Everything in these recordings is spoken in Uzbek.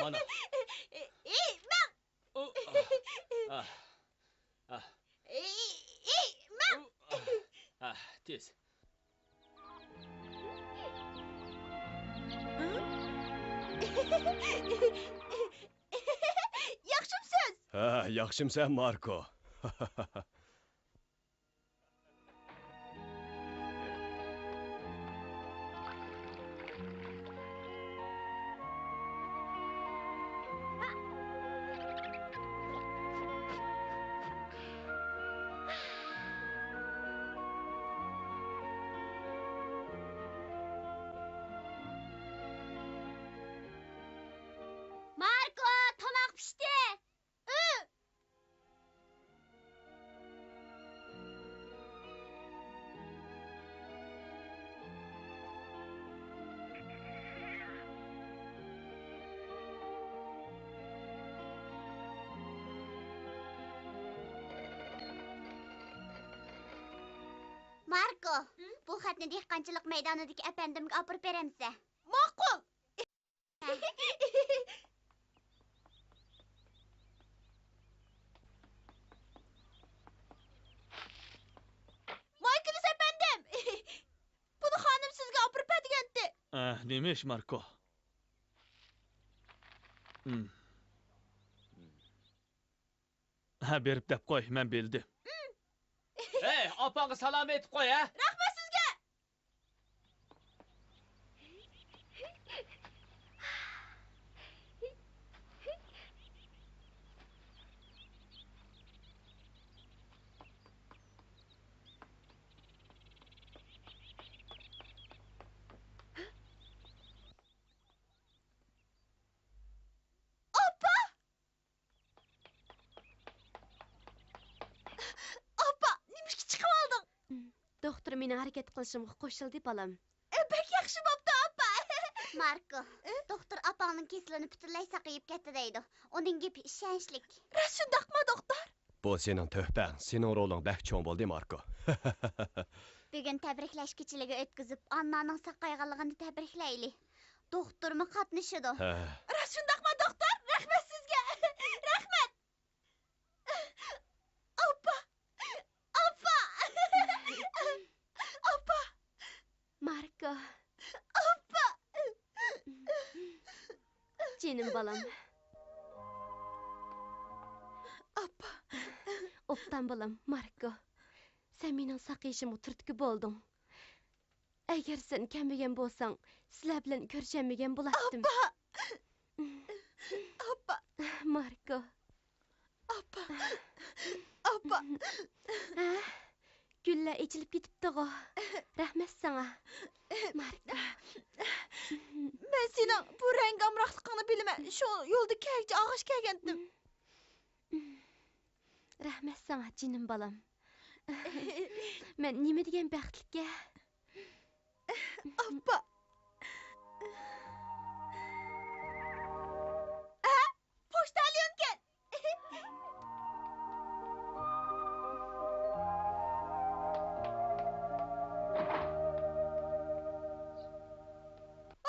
mana. Mang. Mang. Tez. Yaxshimsiz? Ha, yaxshimsan, Marko. Marko, tomoq pishdi. Marko, bu xatni dehqonchilik maydonidagi apandimga olib beramsa? Ma'qul. Maykınız efendim. Bunu hanım sizge apırıp etgendi. Neymiş Marko? Ha, berip dep koy, men bildim. Hey, apаңı salam etip koy, ha? Rahmet sizge. Doktor meni harakat qilishimga qo'shildi, balam. Pek yaxshi bo'pti, opa. Marko, doktor apangning kesilini butunlay saqayib ketdi deydi. Uning gapi ishonchlik. Rost shundaqmi, doktor? Bu sening töhfang, sening roling bak cho'ng bo'ldi, Marko. Bugun tabriklash kechiligi o'tkazib, Annaning saqayganligini tabriklayli. Doktormi qatnashidi. Rost shundaqmi, doktor? Rahmat sizga. Rahmat. Opa. Opa. Opa. Marko, Opa. jinim balam. Opa. Optan balam, Marko. Sen mening saqayishimga turtki bo'lding. Agar sen kelmagan bo'lsang, sizlar bilan ko'rishamagan bo'lardim. Opa. Marko. Opa. Opa. Güller içilip ketibdi-g'o. Rahmat sana. Marko. Men sening bu rangamroqligingni bilaman. Shu yo'lda kelgach og'ish kelgandim. Rahmat sana jinim balam. Men nima degan baxtlikka? Opa. Pochtalyon kel.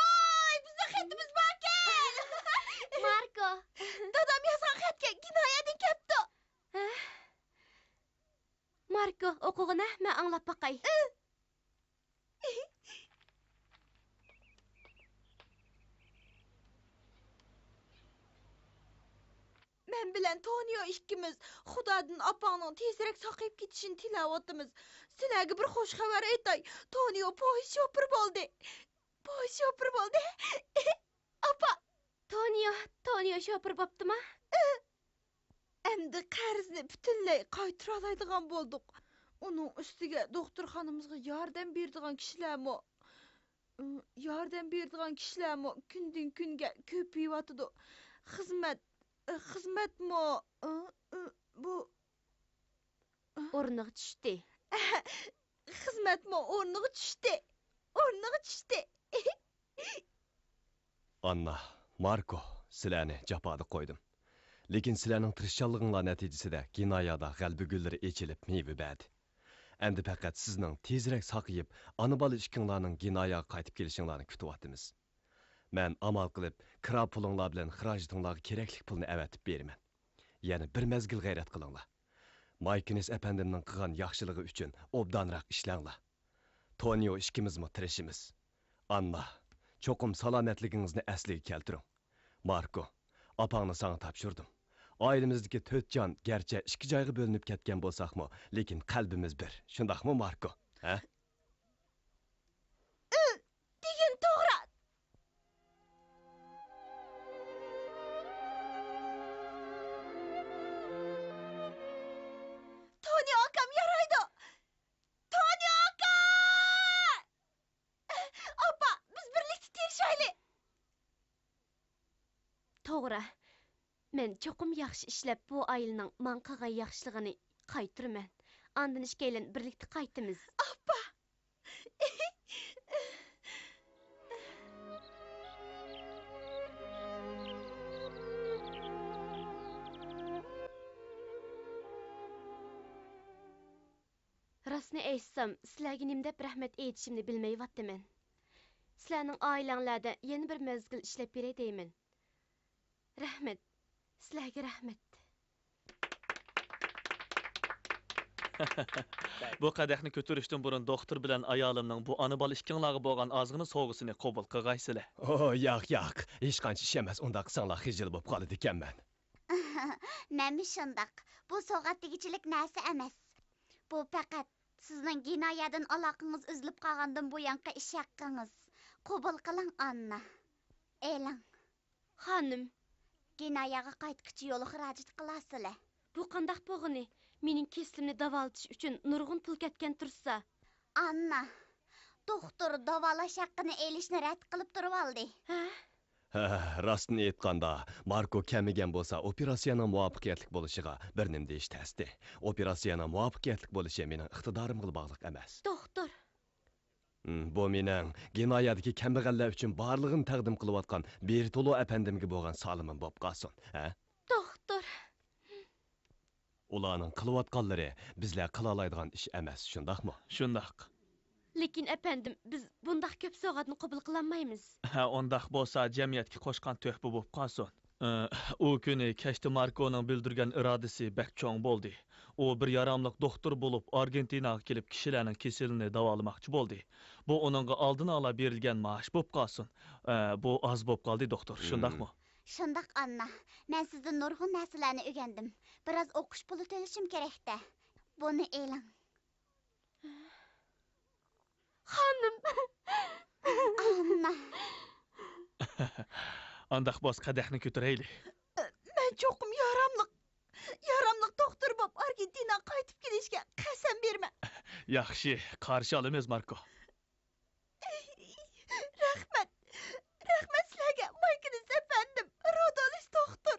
Oy, bizning xatimiz bor kel. Marko. Dadam yozgan xatga kinoyadan ketdi. Marko, o'qig'ini men anglab boqay. Men bilan Tonio ikkimiz Xudodan opangning tezroq saqayib ketishini tilayapmiz. Sizlarga bir xush xabar aytay. Tonio poyezd shofir bo'ldi. Poyezd shofir bo'ldi. Opa, Tonio shopir bo'ptimi? endi qarzni butunlay qaytara oladigan bo'ldik. Uning ustiga doktorxonamizga yordam beradigan kishilarmi kundan kunga ko'payyotdi. Xizmatmi bu O'rniga tushdi. xizmatmi o'rniga tushdi. Anna, Marko, sizlarni jafoda qo'ydim. Lekin sizlarning tirishchanliginglar natijasida kinoyada g'albi gullari echilib meva berdi. Endi faqat sizning tezroq saqayib, ana bola ikkinglarning kinoyaga qaytib kelishinglarni kutyapmiz. Mən amal qılıb, kira pulunlar bilan xirajitinglarga kerakli pulni əvətib beriman. Yəni bir məzgil g'ayrat qilinglar. Maykinis əpəndimning qilgan yaxshiligi uchun obdanroq ishlanglar. Tonio ikkimizmi tirishimiz. Anna, cho'qim salomatligingizni asliga keltiring. Marko, opangni sana topshirdim. Oilamizdagi 4 jon garchi 2 joyga bo'linib ketgan bo'lsaqmi, lekin qalbimiz bir. Shundaqmi, Marko? Ha? Degan to'g'ri. Tony akam yaraydi. Tony aka! Opa, biz birlikda tirishaylik. To'g'ri. Men cho'qim yaxshi ishlab bu oilaning men qilgan yaxshiligini qaytiraman. Andin ishkaylan birlikda qaytamiz. Opa. Rostni aytsam, sizlarga nim deb rahmat aytishimni bilmayapman. Sizlarning oilanglarda yana bir mezgil ishlab beray deyman. Rahmat. Sizlarga rahmat. Bu qadahni ko'tarishdan burun doktor bilan ayolimning bu ona bola ikkinglarga bo'lgan ozg'ina sovg'isini qabul qilgaysizlar. Yo'q. Hech qancha ish emas. Unda qilsanglar xijil bo'lib qoladi ekanman. Nemi shundoq. Bu so'g'atligichilik narsa emas. Bu faqat sizning jinoyatdan aloqangiz uzilib qolgandan buyanqi ish haqqingiz. Qabul qiling, Anna. Elang. Xonim, Jinoyatga qaytqichi yo'li xarajat qilasizlar. bu qandaq bo'g'ini? Mening keslimni davolatish uchun nurg'un pul ketgan tursa. Anna, doktor davolash haqqini elishni rad qilib turib oldi. Rostini aytganda, Marko kamigan bo'lsa, operatsiyaning muvaffaqiyatli bo'lishiga bir nim deyish tasdi. Operatsiyaning muvaffaqiyatli bo'lishi mening iqtidorimga bog'liq emas. Doktor, Bu mening jinoyatdagi kambag'allar uchun barlig'ini taqdim qilayotgan Bertolo apandimga bo'lgan salimim bo'lib qolsin. doktor. Ularning qilayotganlari bizlar qila oladigan ish emas, shundaqmi? Shundoq. Lekin efendim, biz bundaq ko'p sovg'atni qabul qilolmaymiz. Ha, undaq bo'lsa jamiyatga qo'shgan tuhfa bo'lib qolsin. U kuni kashta Markoning bildirgan irodasi bak cho'ng bo'ldi. U bir yaramliq doktor bo'lib Argentinaga kelib kishilarning kasalini davolamoqchi bo'ldi. Bu uningga oldin ola berilgan maosh bo'lib qolsin. Bu oz bo'lib qoldi, doktor, shundaqmi? Shundoq, Anna. Men sizdan nurg'un narsalarni o'rgandim. Biroz o'qish puli to'lashim kerak-da. Buni eling. Xonim. Anna. Andaq bo'z qadahni ko'taraylik. Men cho'qim yaramliq doktor bo'lib Argentinaga qaytib kelishga qasam berman. Yaxshi, qarshi olamiz, Marko. Rahmat. Rahmat sizlarga, Maykinis efendim, Rodolis doktor.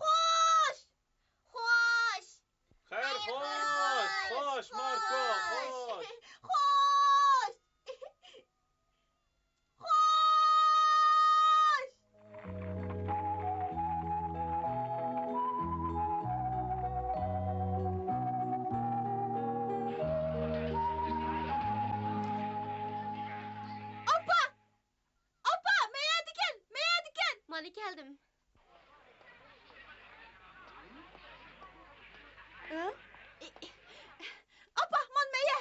Xo'sh! Xo'sh! Xayr, xo'sh, Marko, xo'sh. Xo'sh! Xo'sh! Opa! Opa, mayadikan! Mana keldim. Opa, man maya!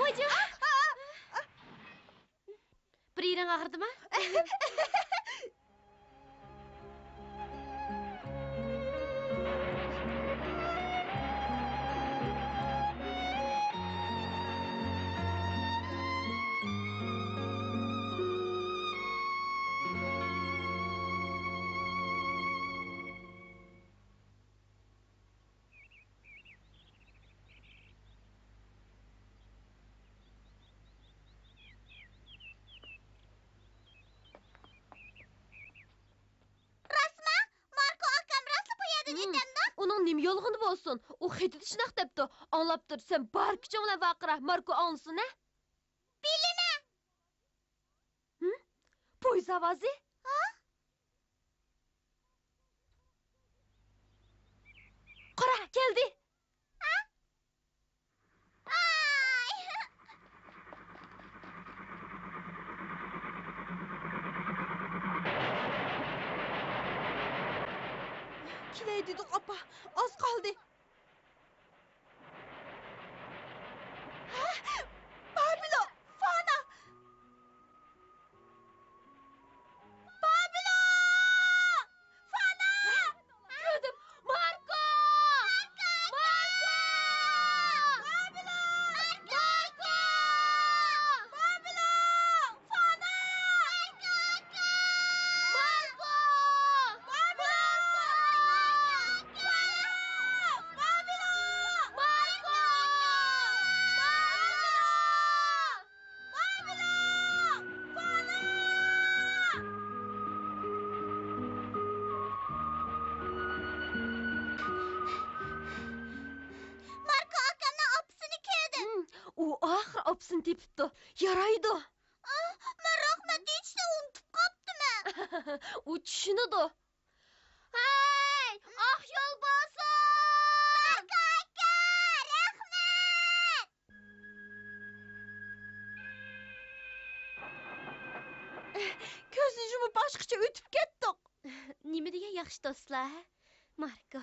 O'yji. Bir yerin ağrıdımı? Onun nim yolğunu bolsun. O xetidi şunaq depdi. Anlapdır. Sen bar küçüğüne vaqıra Marko ansın, ha? Biline. Hı? Poyuz avazı? Qara, geldi. Ay. Kiley dedik apa. Az kaldı. Babilo, Fana. Babilo! Fana! Gördüm. Marko! Marko! Babilo! Marko! Babilo! Fana! Marko! Babilo! Marko akamdan apsını kedi. O ahır apsın tepipti. Yaraydı. Ben rahmet içte unutup kaptım ben. O düşünüdü. Hey! Ah yol basın! Marko rahmet. Gözünü yumup başqaça ötüp ketdik. Nima degan yaxshi do'stlar, ha? Marko.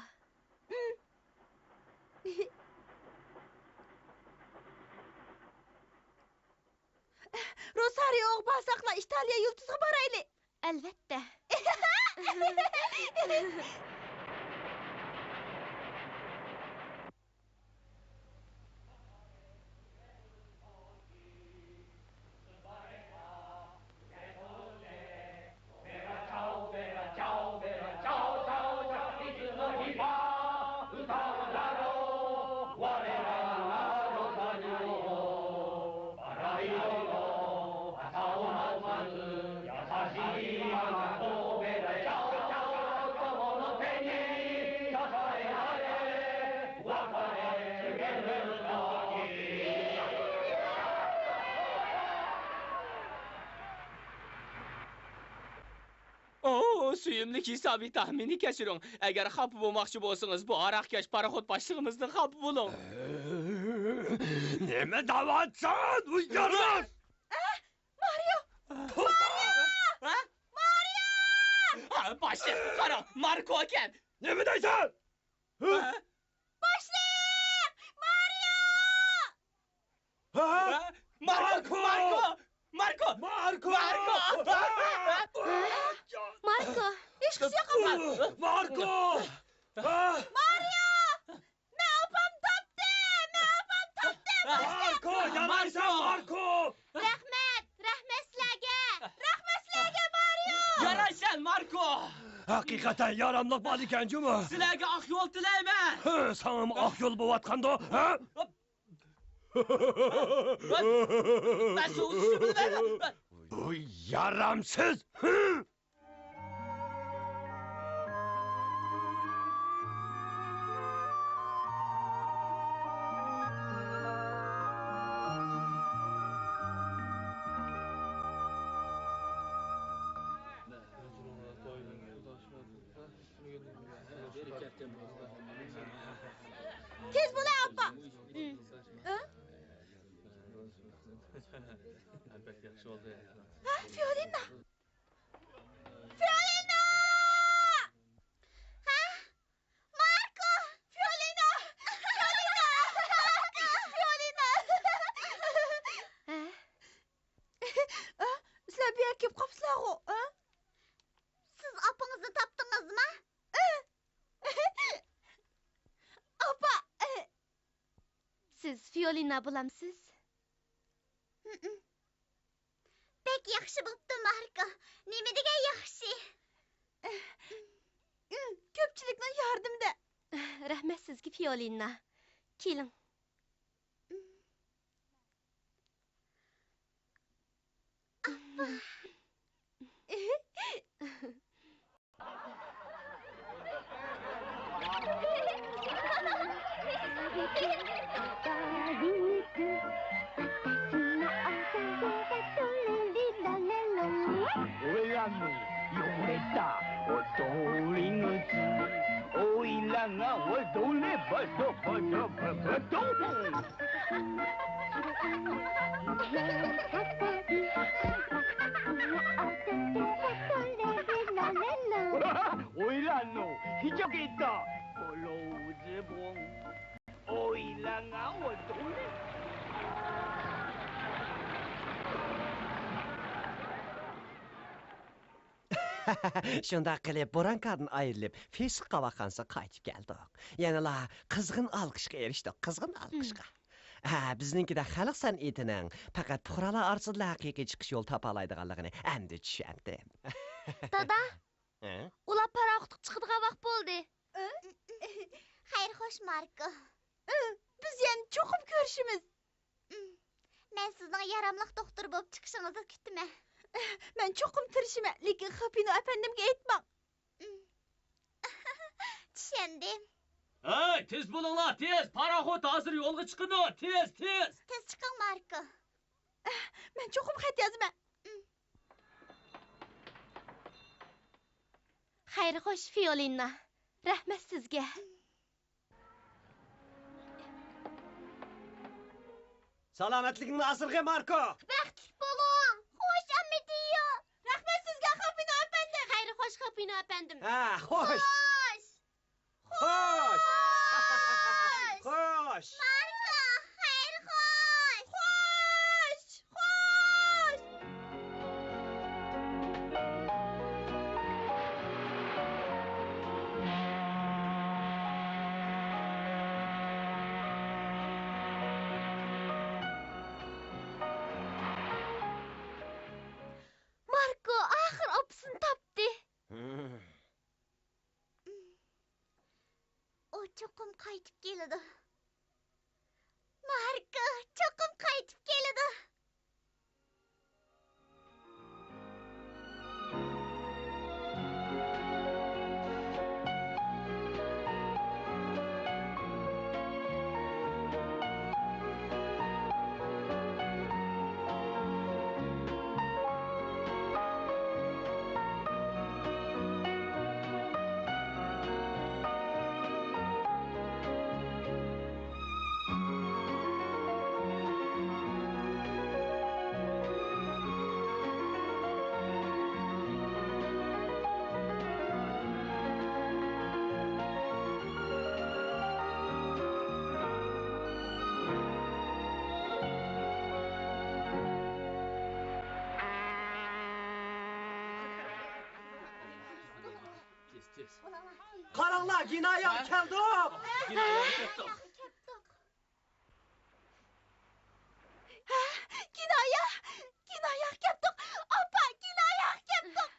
Rosario basaqla İtalya yıldızı baraylı. Albatta. Oo, suyumlik hisabi tahmini keçirin. Eğer kapı bulmakçı bolsanız bu Arakkeş paraxot başlığımızda kapı bulun. Neme davatsan? Uyarlar! Ha, başlık kara, Marko eken. Neme deysen? Ha? Ha? Marko! Marko! Marco! Marko. Hiç kız yakamaz. Marco! Ha? Marco! Yanarsan Marco! Rahmet sizlarga. Yaraysan Marko! Hakikaten yaramlıq bad ikən cümü. Sizlerge ak yol dileyme! Sanım ak yol buvatqanda, ha? Ben soğuk üstümü vermem! Bu yaramsız! Tez bula apa. Elbette yaxşı oldu. Ha, Fiolina. Marko! Fiolina. Ha? Sizler bir erkek kapsılar o. Ha? Siz apınızı taptınız mı? Apa. Siz Fiolina bulamsiz? Pek yaxşı buluptu Marko. Nemi degan yaxshi. Köpçülükle yardımda. Rahmat sizga Fiolina. Keling. オイラの汚れた踊り口オイラが踊ればどばどばばどオイラのひちょけたゴロズボンオイラが踊れ Şundaq qilib Borankadan ayrılıb Fesik qavaqansa qaytıb gəldik. Yəni la qızğın alqışqa erişdik, qızğın alqışqa. Bizninki də xalq sənətinin faqat puxralar arasında haqiqi çıxış yol tapalaydıqanlığını əmdi düşəndim. Dada, Hə? ular paraxtıq çıxıdığan vaxt boldu. Xeyr xoş Marko. Biz yani çoxum görüşümüz. Mən sizin yaramlıq doktor болып çıxışınızı kütdüm. Ben çoxum tırışıma, lekin Xapino efendimge etmem. Düşendim. Hey, tez bulunlar, tez! Paraxot hazır yolga çıkın o, tez, tez! Tez çıxın Marko. Ben çoxum xət yazma. Xeyr xoş Fiolina. Rəhmət sizə. Salametliğin asırğı Marko. Bəxtlik bolun. Xoş əmmi diyor. Rəhmət sizə Xapino efendim. Xeyr xoş Xapino əfəndim. Ha, hoş. Xoş. Hoş. Hoş. Marko, xeyr xoş. Xoş, xoş. Marko axır opsunu tapdı. O çoxum qaytıb gelidi. Marko, çoxum qaytıb gelidi. Tez, tez. Qaranlar ginaya gəldik. Ginaya, ginaya yaptık. Apa, ginaya yaptık.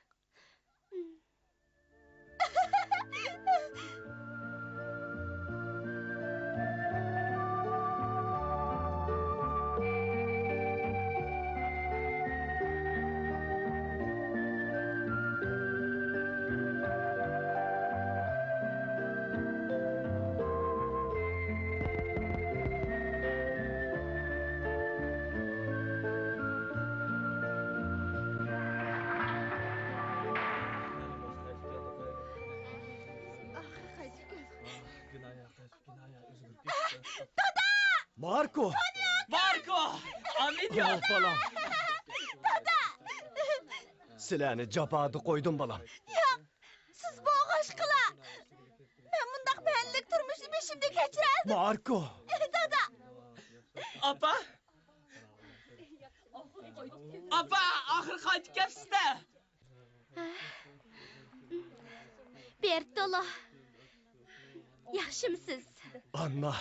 Marko. Marko! Amin Ya ya! balam. Siləni cabadı qoydum balam. Siz bu aşkıla. Ben bundak beğenlik durmuştum şimdi geçirez. Marko. Apa! Apa! Axır qaytıb gəlsiz də! Bertola. Yaxşımısınız? Anna.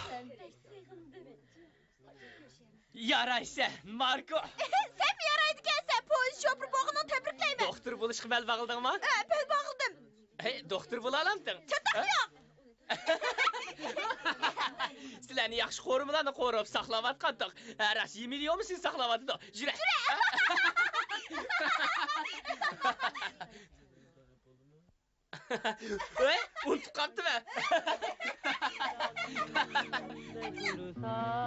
Yaraysa, Marko! Sen mi yaraydı gelsen polis şoförü boğunu tebrikleyme. Doktor buluşqa bəl bağıldın mı? Ben bağıldım. Hey, doktor bulalamdın. Çatak yok. Sizlərni yaxşı qorumalarını qorub saxlavatqandıq. Hər az 20 milyon musun saxlavatdıq? Jürə! Hey, unutub qapdı mı? na